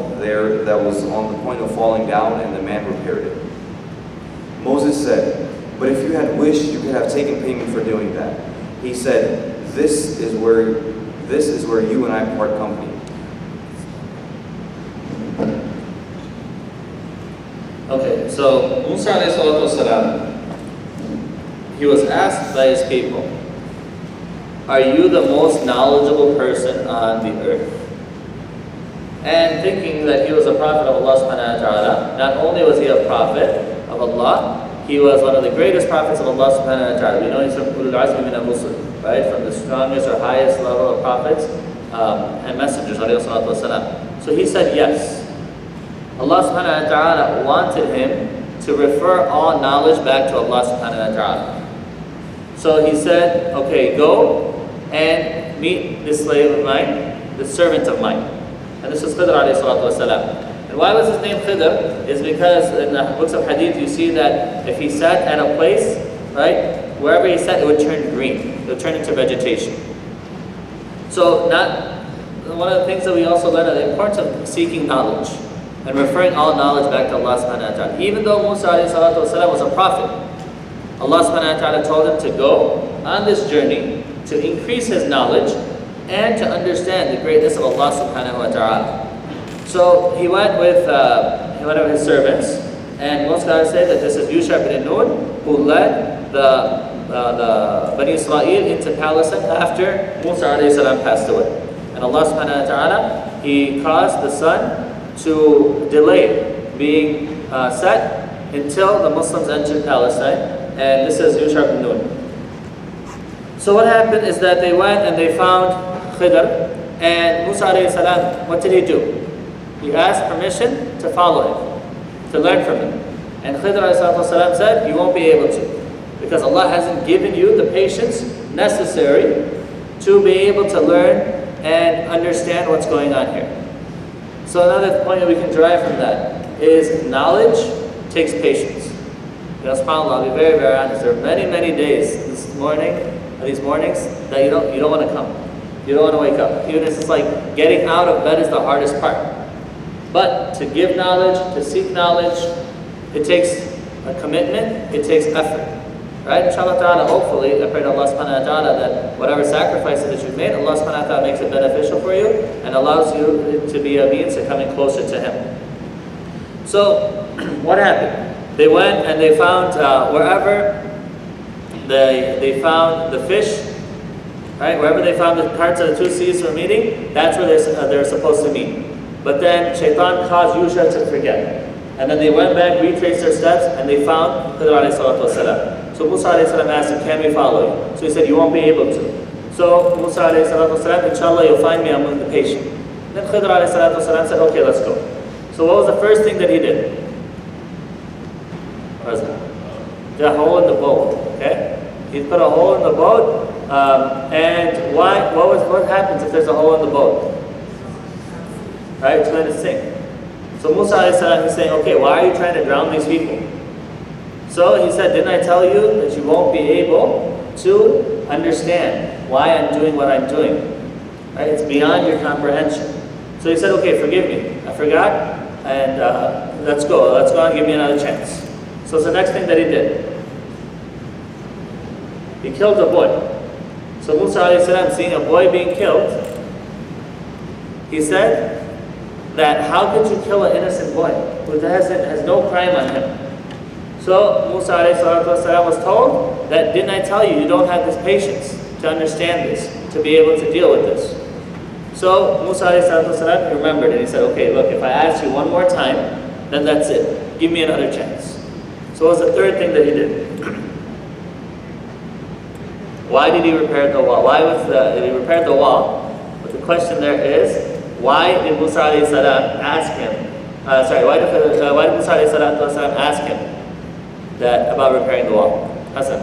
wall there that was on the point of falling down, and the man repaired it. Moses said, "But if you had wished, you could have taken payment for doing that." He said, This is where you and I part company." Okay, so Musa alayhi salatu wasalam, he was asked by his people, "Are you the most knowledgeable person on the earth?" And thinking that he was a prophet of Allah subhanahu wa ta'ala, not only was he a prophet of Allah, he was one of the greatest prophets of Allah subhanahu wa ta'ala. We know he's from al-Azmi min al-Rusul, right? From the strongest or highest level of prophets and messengers, alayhi salatu wasalam. So he said yes. Allah subhanahu wa ta'ala wanted him to refer all knowledge back to Allah subhanahu wa ta'ala. So he said, okay, go and meet this slave of mine, this servant of mine. And this was Khidr alayhi salatu wasalam. And why was his name Khidr? Is because in the books of hadith you see that if he sat at a place, right, wherever he sat it would turn green, it would turn into vegetation. So one of the things that we also learn is the importance of seeking knowledge and referring all knowledge back to Allah subhanahu wa ta'ala. Even though Musa alayhi salatu wasalam was a prophet, Allah subhanahu wa ta'ala told him to go on this journey to increase his knowledge and to understand the greatness of Allah subhanahu wa ta'ala. So he went with his servants, and most scholars say that this is Yusha bin Nun, who led the Bani Israel into Palestine after Musa alayhi salam passed away. And Allah subhanahu wa ta'ala, He caused the sun to delay being set until the Muslims entered Palestine. And this is Yusha bin Nun. So what happened is that they went and they found Khidr, and Musa alayhi salam, what did he do? He asked permission to follow him, to learn from him. And Khidr alayhi salam said, you won't be able to, because Allah hasn't given you the patience necessary to be able to learn and understand what's going on here. So another point that we can derive from that is knowledge takes patience. You know, subhanAllah, I'll be very, very honest. There are many, many days these mornings that you don't want to come. You don't want to wake up. Even if it's like getting out of bed is the hardest part. But to give knowledge, to seek knowledge, it takes a commitment, it takes effort. Right? Inshallah ta'ala, hopefully, I pray to Allah subhanahu wa ta'ala that whatever sacrifices that you've made, Allah subhanahu wa ta'ala makes it beneficial for you and allows you to be a means to coming closer to Him. So, what happened? They went and they found wherever they found the fish, right? Wherever they found the parts of the two seas were meeting, that's where they're supposed to meet. But then Shaitan caused Yusha to forget. And then they went back, retraced their steps, and they found Khidr alayhi salatu wasalam. So Musa alayhi salam asked him, can we follow you? So he said, you won't be able to. So Musa alayhi salatu wasalam, inshallah you'll find me, I'm with the patient. Then Khidr alayhi salatu wasalam said, okay, let's go. So what was the first thing that he did? What was it? He put a hole in the boat, okay? He put a hole in the boat, and what happens if there's a hole in the boat? Right, it's going to sink. So Musa alayhi salam is saying, okay, why are you trying to drown these people? So he said, didn't I tell you that you won't be able to understand why I'm doing what I'm doing? Right? It's beyond your comprehension. So he said, okay, forgive me. I forgot, and let's go and give me another chance. So it's the next thing that he did. He killed a boy. So Musa alayhi salam, seeing a boy being killed, he said that how could you kill an innocent boy who has no crime on him? So Musa alayhi salam was told that, didn't I tell you, you don't have this patience to understand this, to be able to deal with this. So Musa alayhi salam remembered and he said, okay, look, if I ask you one more time, then that's it. Give me another chance. So what was the third thing that he did? Why did he repair the wall? He repaired the wall? But the question there is, why did Musa alayhi salam ask him? Why did Musa alayhi salam ask him about repairing the wall? Hassan.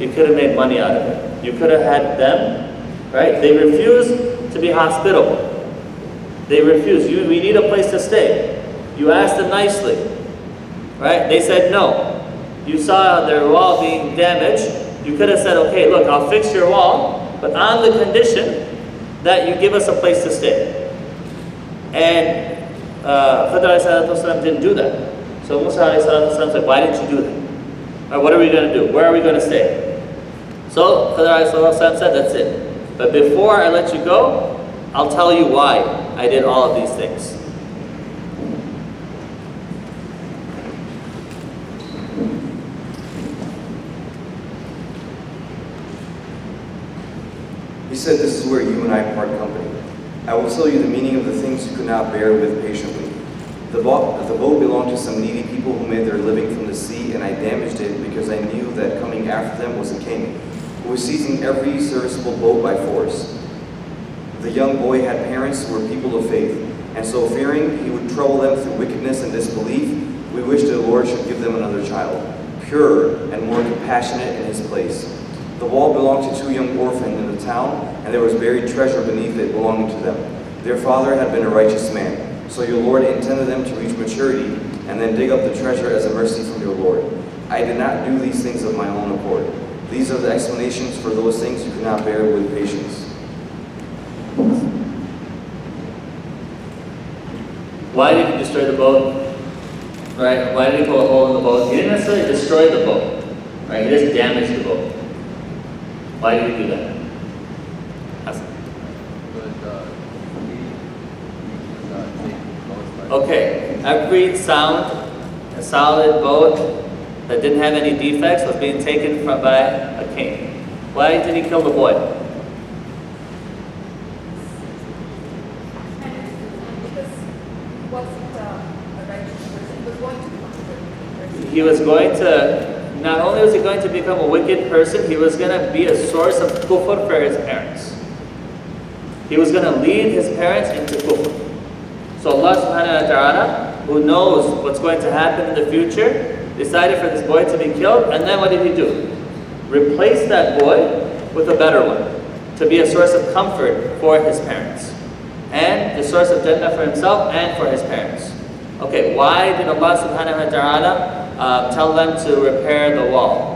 You could have made money out of it. You could have had them, right? They refused to be hospitable. They refused. We need a place to stay. You asked them nicely, right? They said no. You saw their wall being damaged. You could have said, okay, look, I'll fix your wall, but on the condition that you give us a place to stay. And Khidr ﷺ didn't do that. So Musa ﷺ said, why didn't you do that? Or what are we going to do? Where are we going to stay? So Khidr ﷺ said, that's it. But before I let you go, I'll tell you why I did all of these things. He said, this is where you and I part company. I will tell you the meaning of the things you could not bear with patiently. The boat belonged to some needy people who made their living from the sea, and I damaged it because I knew that coming after them was a king who was seizing every serviceable boat by force. The young boy had parents who were people of faith, and so fearing he would trouble them through wickedness and disbelief, we wished the Lord should give them another child, purer and more compassionate in his place. The wall belonged to two young orphans in the town, and there was buried treasure beneath it belonging to them. Their father had been a righteous man, so your Lord intended them to reach maturity and then dig up the treasure as a mercy from your Lord. I did not do these things of my own accord. These are the explanations for those things you could not bear with patience. Why did he destroy the boat? Right? Why did he put a hole in the boat? He didn't necessarily destroy the boat. Right? He just damaged the boat. Why did he do that? Okay, every solid boat that didn't have any defects was being taken by a king. Why did he kill the boy? He was going to, not only was he going to become a wicked person, he was going to be a source of kufr for his parents. He was going to lead his parents into kufr. So Allah subhanahu wa ta'ala, who knows what's going to happen in the future, decided for this boy to be killed, and then what did he do? Replace that boy with a better one, to be a source of comfort for his parents, and the source of Jannah for himself and for his parents. Okay, why did Allah subhanahu wa ta'ala tell them to repair the wall?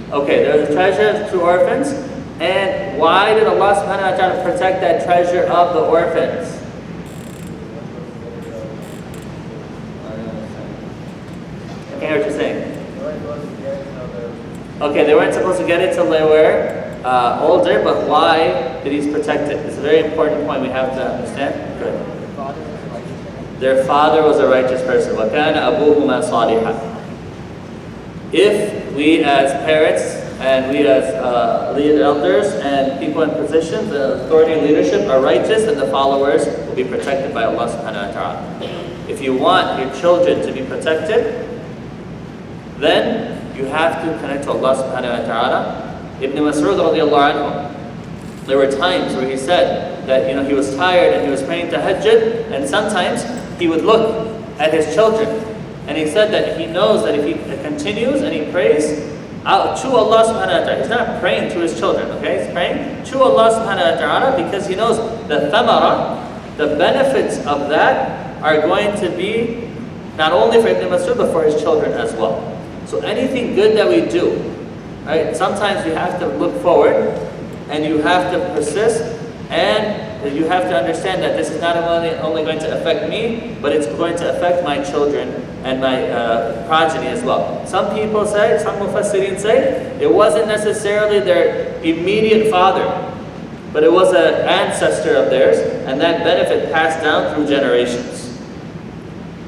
Okay, there's a treasure of two orphans, and why did Allah subhanahu wa ta'ala protect that treasure of the orphans? I can't hear what you're saying. Okay, they weren't supposed to get it till they were older, but why did he protect it? It's a very important point we have to understand. Good. Their father was a righteous person. وَكَانَ أَبُوهُمَا صَالِحًا. If we as parents and we as lead elders and people in positions, authority and leadership are righteous, and the followers will be protected by Allah subhanahu wa ta'ala. If you want your children to be protected, then you have to connect to Allah subhanahu wa ta'ala. Ibn Mas'ud radiallahu anhu, there were times where he said that he was tired and he was praying tahajjud, and sometimes he would look at his children. And he said that he knows that if he continues and he prays to Allah subhanahu wa ta'ala, he's not praying to his children, okay? He's praying to Allah subhanahu wa ta'ala because he knows the thamara, the benefits of that are going to be not only for Ibn Mas'ud but for his children as well. So anything good that we do, right? Sometimes you have to look forward and you have to persist, and you have to understand that this is not only going to affect me, but it's going to affect my children and my progeny as well. Some people say, some mufassirin say, it wasn't necessarily their immediate father, but it was an ancestor of theirs, and that benefit passed down through generations.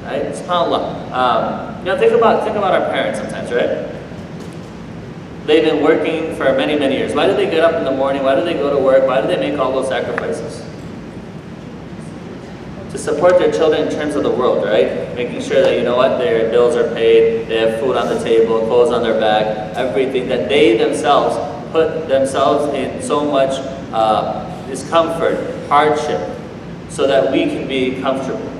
Right? SubhanAllah. Think about our parents sometimes, right? They've been working for many, many years. Why do they get up in the morning? Why do they go to work? Why do they make all those sacrifices? To support their children in terms of the world, right? Making sure that, their bills are paid, they have food on the table, clothes on their back, everything that they themselves put themselves in so much discomfort, hardship, so that we can be comfortable,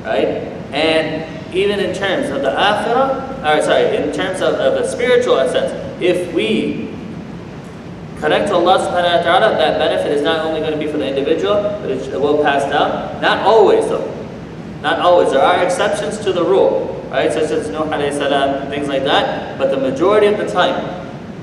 right? And even in terms of the in terms of the spiritual essence, if we connect to Allah subhanahu wa ta'ala, that benefit is not only going to be for the individual, but it will pass down. Not always though. Not always. There are exceptions to the rule. right? Such as Nuh alayhi salam, things like that. But the majority of the time,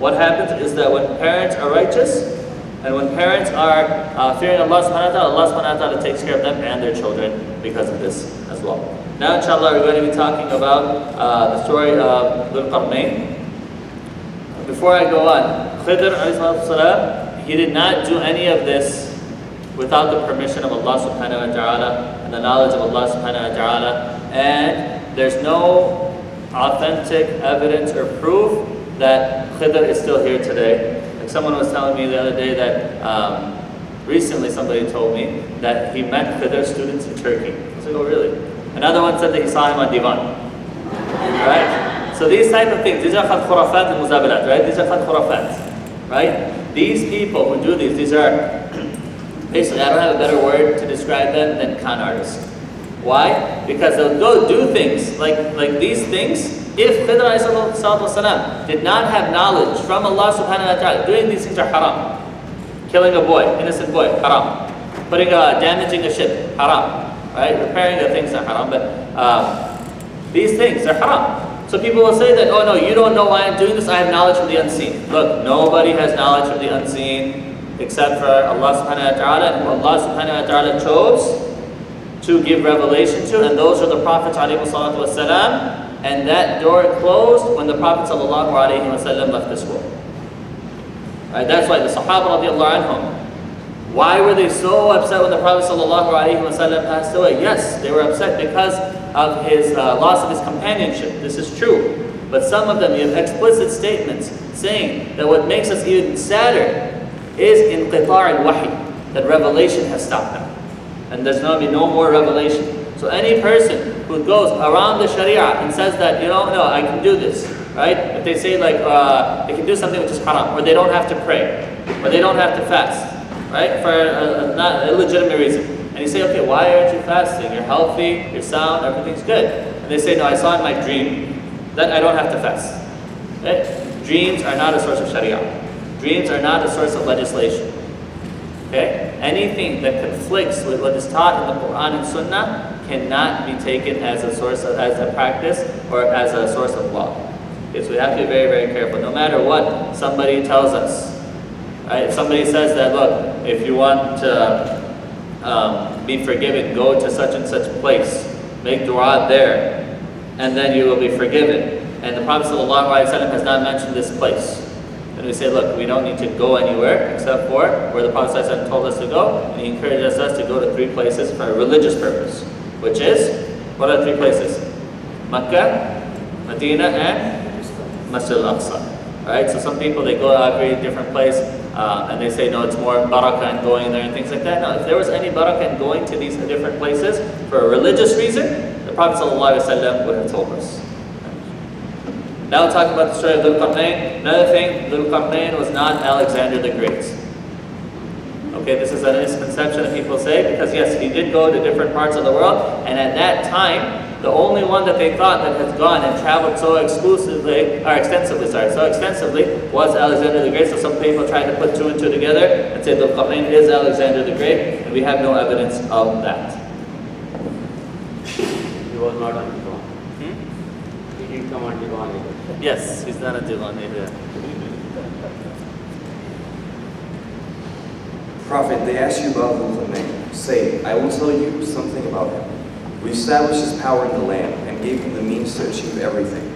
what happens is that when parents are righteous, and when parents are fearing Allah subhanahu wa ta'ala takes care of them and their children because of this as well. Now inshallah we're going to be talking about the story of Dhul-Qarnayn. Before I go on, Khidr alayhi salam, he did not do any of this without the permission of Allah subhanahu wa ta'ala and the knowledge of Allah subhanahu wa ta'ala, and there's no authentic evidence or proof that Khidr is still here today. Like someone was telling me the other day that recently somebody told me that he met Khidr students in Turkey. I was like, oh really? Another one said that he saw him on divan. Right? So these type of things, these are khurafat and muzabalat, right? These are khurafat, right? These people who do these are basically, I don't have a better word to describe them than con artists. Why? Because they'll go do things like these things. If Khidr ﷺ did not have knowledge from Allah subhanahu wa ta'ala, doing these things are haram. Killing a boy, innocent boy, haram. Damaging a ship, haram. Right? Repairing the things are haram, but these things are haram. So people will say that, oh no, you don't know why I'm doing this, I have knowledge from the unseen. Look, nobody has knowledge from the unseen except for Allah subhanahu wa ta'ala, and who Allah subhanahu wa ta'ala chose to give revelation to, and those are the Prophets alayhi salatu wasalam, and that door closed when the Prophet sallallahu alayhi wasallam left this world. Right, that's why the Sahaba radiallahu anhum, why were they so upset when the Prophet sallallahu alayhi wasallam passed away? Yes, they were upset because of his loss of his companionship. This is true. But some of them, you have explicit statements saying that what makes us even sadder is inqitar al-wahy, that revelation has stopped them. And there's going to be no more revelation. So any person who goes around the Sharia and says that, no, I can do this, right? If they say like, they can do something which is haram, or they don't have to pray, or they don't have to fast, right? For a not illegitimate reason. And you say, okay, why aren't you fasting? You're healthy, you're sound, everything's good. And they say, no, I saw in my dream that I don't have to fast. Right? Dreams are not a source of Sharia. Dreams are not a source of legislation. Okay? Anything that conflicts with what is taught in the Quran and Sunnah cannot be taken as a source of, as a practice or as a source of law. Okay, so we have to be very, very careful. No matter what somebody tells us. Right? If somebody says that, look, if you want to be forgiven, go to such and such place, make dua there, and then you will be forgiven. And the Prophet ﷺ has not mentioned this place. And we say, look, we don't need to go anywhere except for where the Prophet ﷺ told us to go, and he encourages us to go to 3 places for a religious purpose, which is, what are 3 places? Mecca, Medina, and Masjid al-Aqsa. Right? So some people, they go to every different place, and they say, no, it's more barakah in going there and things like that. No, if there was any barakah in going to these different places for a religious reason, the Prophet ﷺ would have told us. Now we'll talk about the story of Dhul-Qarnayn. Another thing, Dhul-Qarnayn was not Alexander the Great. Okay, this is a misconception that people say, because yes, he did go to different parts of the world, and at that time, the only one that they thought that has gone and traveled so extensively was Alexander the Great. So some people try to put 2 and 2 together and say Dhul-Qarnayn is Alexander the Great, and we have no evidence of that. He was not on divan. He didn't come on divan either. Yes, he's not a divan either. Prophet, they ask you about Dhul-Qarnayn. Say, I will tell you something about him. We established his power in the land and gave him the means to achieve everything.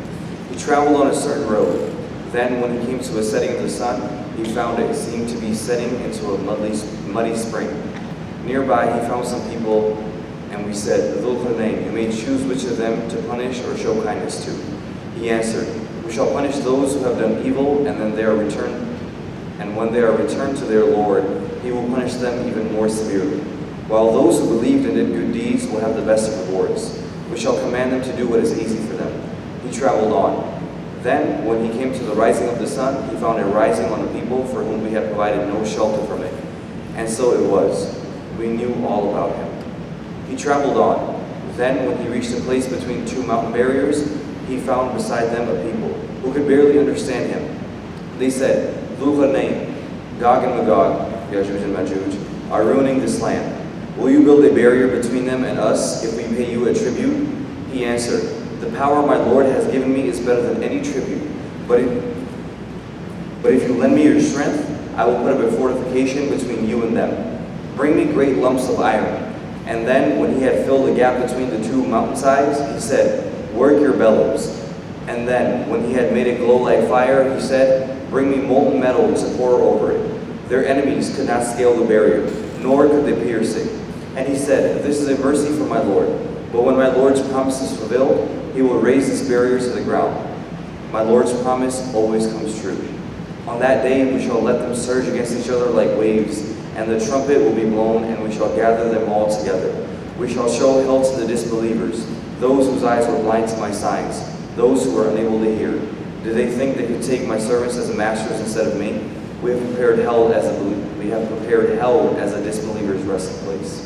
He traveled on a certain road. Then, when he came to a setting of the sun, he found it seemed to be setting into a muddy spring. Nearby, he found some people, and we said, Dhul-Qarnayn, you may choose which of them to punish or show kindness to. He answered, we shall punish those who have done evil, and then they are returned. And when they are returned to their Lord, he will punish them even more severely. While those who believed and did good deeds will have the best of rewards. We shall command them to do what is easy for them. He traveled on. Then, when he came to the rising of the sun, he found a rising on the people for whom we had provided no shelter from it. And so it was. We knew all about him. He traveled on. Then, when he reached a place between 2 mountain barriers, he found beside them a people who could barely understand him. They said, Dhul-Qarnayn, Gog and Magog, Yajuj and Majuj, are ruining this land. Will you build a barrier between them and us if we pay you a tribute? He answered, The power my Lord has given me is better than any tribute. But if you lend me your strength, I will put up a fortification between you and them. Bring me great lumps of iron." And then, when he had filled the gap between the two mountainsides, he said, "Work your bellows." And then, when he had made it glow like fire, he said, "Bring me molten metal to pour over it." Their enemies could not scale the barrier, nor could they pierce it. And he said, "This is a mercy from my Lord. But when my Lord's promise is fulfilled, he will raise this barrier to the ground. My Lord's promise always comes true. On that day we shall let them surge against each other like waves, and the trumpet will be blown, and we shall gather them all together. We shall show hell to the disbelievers, those whose eyes were blind to my signs, those who were unable to hear. Did they think they could take my servants as masters instead of me? We have prepared hell as a disbeliever's resting place."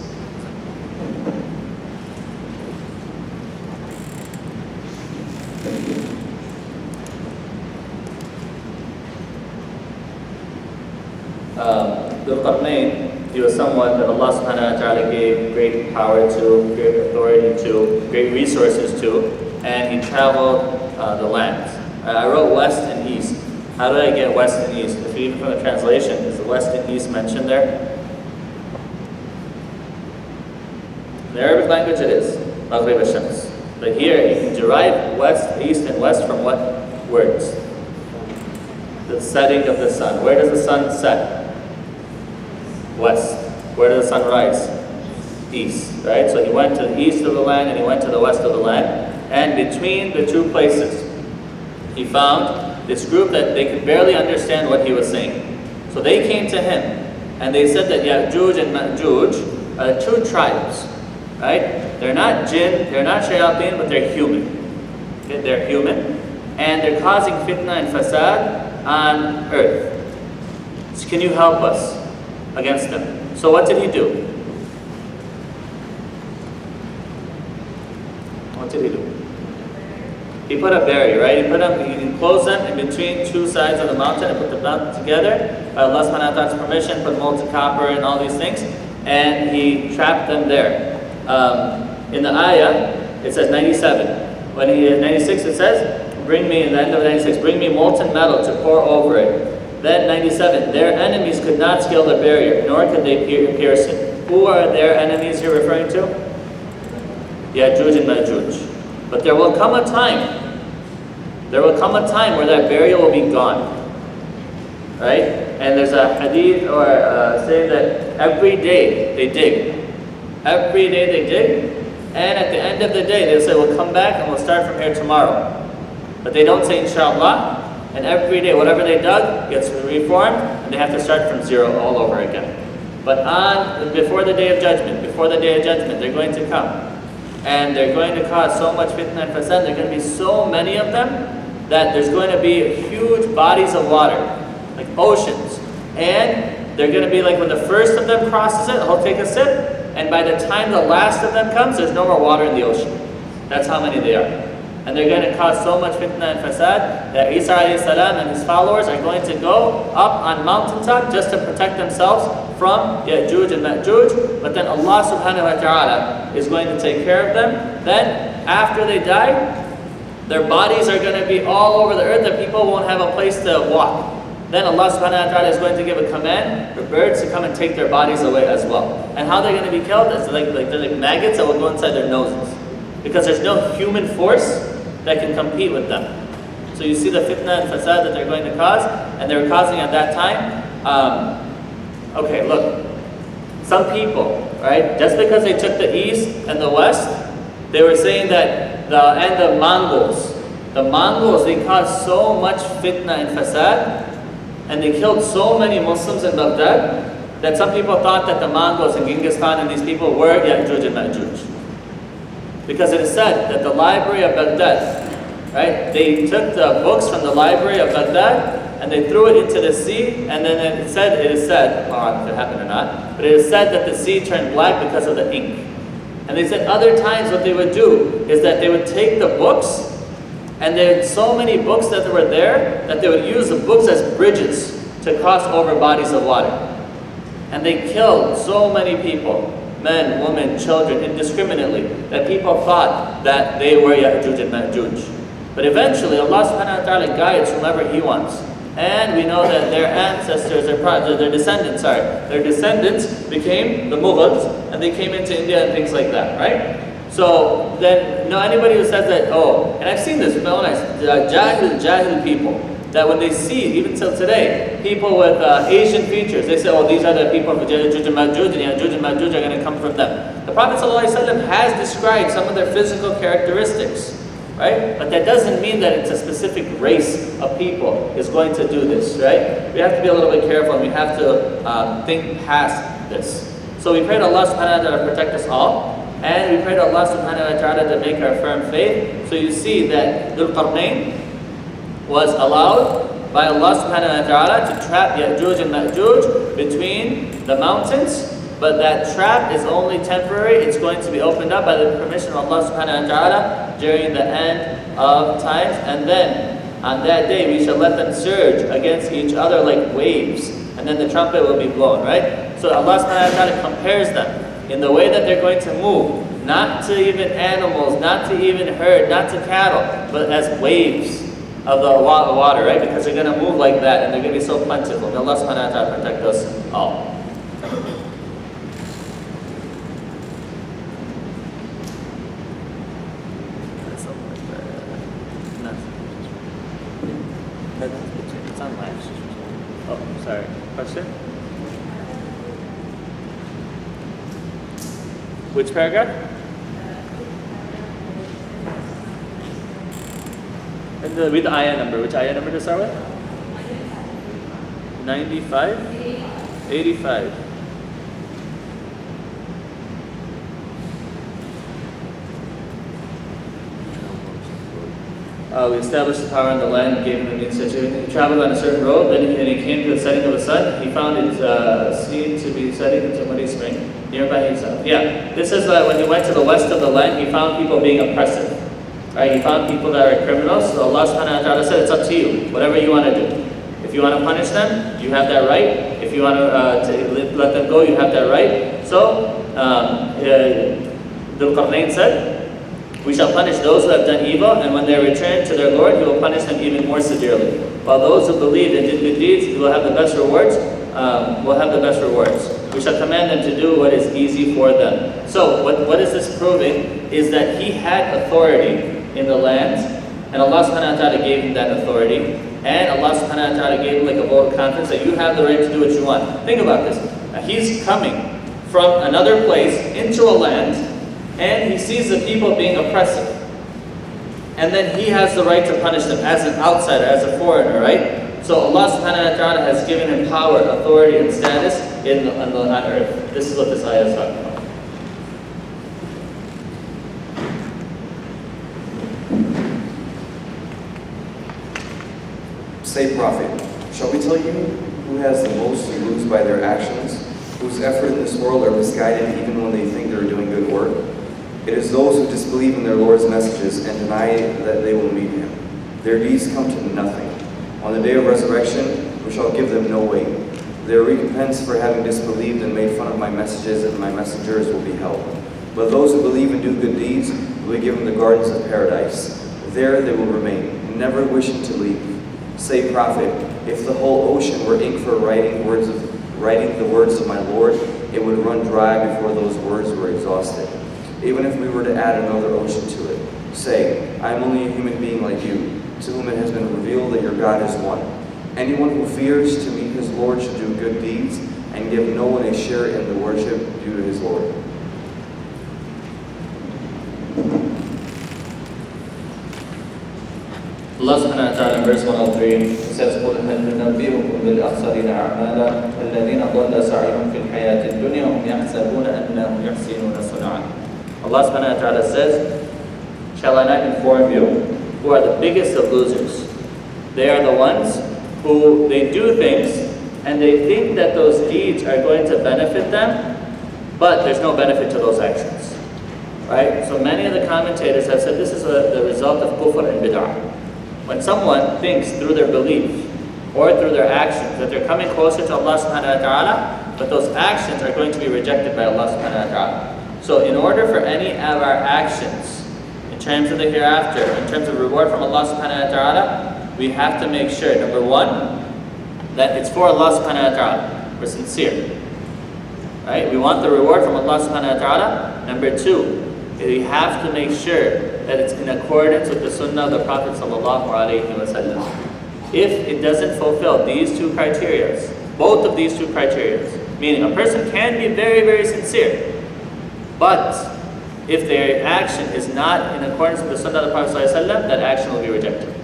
Qur'an, he was someone that Allah subhanahu wa ta'ala gave great power to, great authority to, great resources to, and he traveled the lands. I wrote west and east. How do I get west and east? If you even from the translation, is the west and east mentioned there? In the Arabic language it is, Maghrib al-Shams. But here you can derive west, east, and west from what words? The setting of the sun. Where does the sun set? West. Where does the sun rise? East, right? So he went to the east of the land and he went to the west of the land. And between the two places, he found this group that they could barely understand what he was saying. So they came to him and they said that Ya'juj and Ma'juj are two tribes, right? They're not jinn, they're not shayateen, but they're human. Okay? They're human. And they're causing fitna and fasad on earth. So can you help us against them? So what did he do? What did he do? He put a barrier, right? He enclosed them in between two sides of the mountain and put the mountain together. By Allah subhanahu wa ta'ala's permission, put molten copper and all these things, and he trapped them there. In the ayah, it says 97. When he 96, it says, "Bring me," in the end of 96, "Bring me molten metal to pour over it." Then 97, "Their enemies could not scale the barrier, nor could they pierce it." Who are their enemies you're referring to? Ya'juj and Ma'juj. But there will come a time where that barrier will be gone. Right? And there's a hadith or saying that every day they dig. Every day they dig. And at the end of the day, they'll say, "We'll come back and we'll start from here tomorrow." But they don't say inshallah. And every day, whatever they dug gets reformed, and they have to start from zero all over again. But before the day of judgment, they're going to come. And they're going to cause so much fitna and fasad, there are going to be so many of them, that there's going to be huge bodies of water, like oceans. And they're going to be like when the first of them crosses it, he'll take a sip, and by the time the last of them comes, there's no more water in the ocean. That's how many they are. And they're going to cause so much fitna and fasad that Isa alayhi salam and his followers are going to go up on mountaintop just to protect themselves from Ya'juj and Ma'juj. But then Allah subhanahu wa ta'ala is going to take care of them. Then after they die, their bodies are going to be all over the earth that people won't have a place to walk. Then Allah subhanahu wa ta'ala is going to give a command for birds to come and take their bodies away as well. And how they're going to be killed is they're like maggots that will go inside their noses. Because there's no human force that can compete with them. So you see the fitna and fasad that they're going to cause, and they're causing at that time. Okay, look, some people, right, just because they took the east and the west, they were saying that the Mongols, they caused so much fitna and fasad, and they killed so many Muslims in Baghdad, that some people thought that the Mongols and Genghis Khan and these people were Ya'juj and Ma'juj. Because it is said that the library of Baghdad, right, they took the books from the library of Baghdad and they threw it into the sea, and then it is said, I don't know if it happened or not, but it is said that the sea turned black because of the ink. And they said other times what they would do is that they would take the books, and there were so many books that were there that they would use the books as bridges to cross over bodies of water. And they killed so many people. men, women, children, indiscriminately, that people thought that they were Ya'juj and Ma'juj. But eventually Allah subhanahu wa ta'ala guides whomever He wants. And we know that their ancestors, their descendants became the Mughals, and they came into India and things like that, right? So then, anybody who says that, and I've seen this with my own eyes, Jahil people, that when they see, even till today, people with Asian features, they say, these are the people of Ya'juj and Ma'juj, and Ya'juj and Ma'juj are going to come from them. The Prophet ﷺ has described some of their physical characteristics, right? But that doesn't mean that it's a specific race of people is going to do this, right? We have to be a little bit careful, and we have to think past this. So we pray to Allah subhanahu wa ta'ala to protect us all, and we pray to Allah subhanahu wa ta'ala to make our firm faith. So you see that Dhul-Qarnayn was allowed by Allah subhanahu wa ta'ala to trap Ya'juj and Ma'juj between the mountains, but that trap is only temporary. It's going to be opened up by the permission of Allah subhanahu wa ta'ala during the end of times, and then on that day we shall let them surge against each other like waves, and then the trumpet will be blown, right? So Allah subhanahu wa ta'ala compares them in the way that they're going to move, not to even animals, not to even herd, not to cattle, but as waves of the water, right? Because they're going to move like that, and they're going to be so plentiful. May Allah subhanahu wa ta'ala protect us all. It's on live. Oh, sorry. Question? Which paragraph? And read the ayah number. Which ayah number to start with? 95? 85. We established the power in the land and gave him the means such a he traveled on a certain road, then he came to the setting of the sun. He found it seen to be setting into muddy spring nearby himself. Yeah, this is when he went to the west of the land, he found people being oppressive. Right? He found people that are criminals. So Allah subhanahu wa ta'ala said, it's up to you, whatever you want to do. If you want to punish them, you have that right. If you want to let them go, you have that right. So, Dhul-Qarnayn said, we shall punish those who have done evil, and when they return to their Lord, He will punish them even more severely. While those who believed and did good deeds will have the best rewards, We shall command them to do what is easy for them. So, what is this proving? Is that he had authority in the land, and Allah subhanahu wa ta'ala gave him that authority, and Allah subhanahu wa ta'ala gave him like a vote of confidence that you have the right to do what you want. Think about this. Now, he's coming from another place into a land, and he sees the people being oppressive. And then he has the right to punish them as an outsider, as a foreigner, right? So Allah subhanahu wa ta'ala has given him power, authority, and status on earth. This is what this ayah is talking about. Say, Prophet, shall we tell you who has the most to lose by their actions, whose effort in this world are misguided even when they think they're doing good work? It is those who disbelieve in their Lord's messages and deny that they will meet Him. Their deeds come to nothing. On the day of resurrection, we shall give them no weight. Their recompense for having disbelieved and made fun of my messages and my messengers will be held. But those who believe and do good deeds will be given the gardens of paradise. There they will remain, never wishing to leave. Say, Prophet, if the whole ocean were ink for writing the words of my Lord, it would run dry before those words were exhausted. Even if we were to add another ocean to it. Say, I am only a human being like you, to whom it has been revealed that your God is one. Anyone who fears to meet his Lord should do good deeds and give no one a share in the worship due to his Lord. Allah subhanahu wa ta'ala in verse 103 says, قُلْ هَلْ نُنَبِّئُكُمْ بِالْأَخْسَرِينَ أَعْمَالًا الَّذِينَ ضَلَّ سَعْيُهُمْ فِي الْحَيَاةِ الدُّنْيَا وَهُمْ يَحْسَبُونَ أَنَّهُمْ يُحْسِنُونَ صُنْعًا. Allah subhanahu wa ta'ala says, shall I not inform you who are the biggest of losers? They are the ones who they do things and they think that those deeds are going to benefit them, but there's no benefit to those actions. Right? So many of the commentators have said this is the result of kufr and bid'ah. When someone thinks through their belief or through their actions that they're coming closer to Allah subhanahu wa ta'ala, but those actions are going to be rejected by Allah subhanahu wa ta'ala. So in order for any of our actions, in terms of the hereafter, in terms of reward from Allah subhanahu wa ta'ala, we have to make sure, number one, that it's for Allah subhanahu wa ta'ala. We're sincere. Right? We want the reward from Allah subhanahu wa ta'ala. Number two, we have to make sure that it's in accordance with the sunnah of the Prophet sallallahu alaihi wasallam. If it doesn't fulfill these two criteria, both of these two criteria, meaning a person can be very, very sincere, but if their action is not in accordance with the sunnah of the Prophet sallallahu alaihi wasallam, that action will be rejected.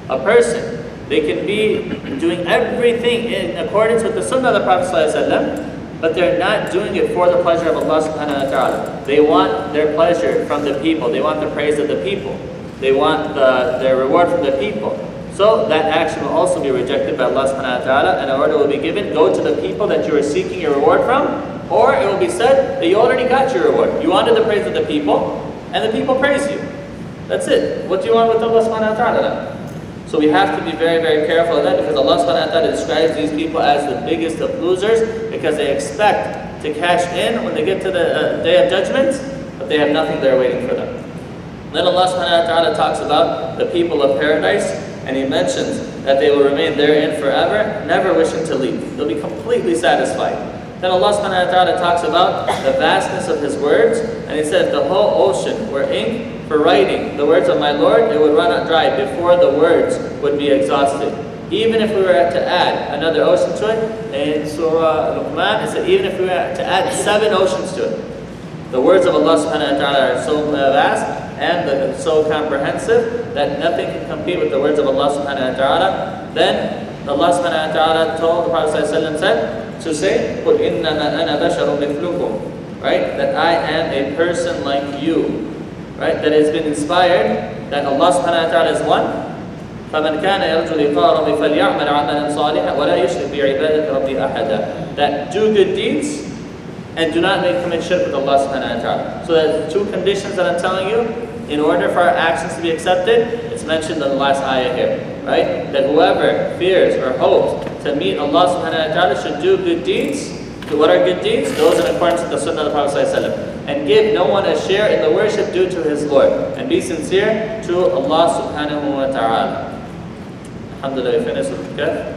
A person, they can be doing everything in accordance with the sunnah of the Prophet ﷺ, but they're not doing it for the pleasure of Allah subhanahu wa ta'ala. They want their pleasure from the people. They want the praise of the people. They want their reward from the people. So that action will also be rejected by Allah subhanahu wa ta'ala, and an order will be given, go to the people that you are seeking your reward from, or it will be said that you already got your reward. You wanted the praise of the people, and the people praise you. That's it. What do you want with Allah subhanahu wa ta'ala now? So we have to be very, very careful of that, because Allah subhanahu wa ta'ala describes these people as the biggest of losers, because they expect to cash in when they get to the day of judgment, but they have nothing there waiting for them. Then Allah subhanahu wa ta'ala talks about the people of paradise, and He mentions that they will remain therein forever, never wishing to leave. They'll be completely satisfied. Then Allah subhanahu wa ta'ala talks about the vastness of His words, and He said, the whole ocean were ink for writing the words of my Lord, it would run out dry before the words would be exhausted. Even if we were to add another ocean to it, in Surah Luqman, it said even if we were to add 7 oceans to it. The words of Allah subhanahu wa ta'ala are so vast and so comprehensive that nothing can compete with the words of Allah subhanahu wa ta'ala. Then Allah subhanahu wa ta'ala told the Prophet said to say, قُلْ إِنَّمَا أَنَا بَشَرٌ مِثْلُكُمْ, right? That I am a person like you. Right? That has been inspired that Allah subhanahu wa ta'ala is one. فَمَنْ كَانَ يَرْجُو لِقَاءَ رَبِّهِ فَلْيَعْمَلْ عَمَلًا صَالِحًا وَلَا يُشْرِكْ بِعِبَادَةِ رَبِّهِ أَحَدًا. That do good deeds and do not commit shirk with Allah subhanahu wa ta'ala. So there's 2 conditions that I'm telling you. In order for our actions to be accepted, it's mentioned in the last ayah here. Right? That whoever fears or hopes to meet Allah subhanahu wa ta'ala should do good deeds. What are good deeds? Those in accordance with the sunnah of the Prophet ﷺ. And give no one a share in the worship due to his Lord. And be sincere to Allah subhanahu wa ta'ala. Alhamdulillah, we finished with the Kahf.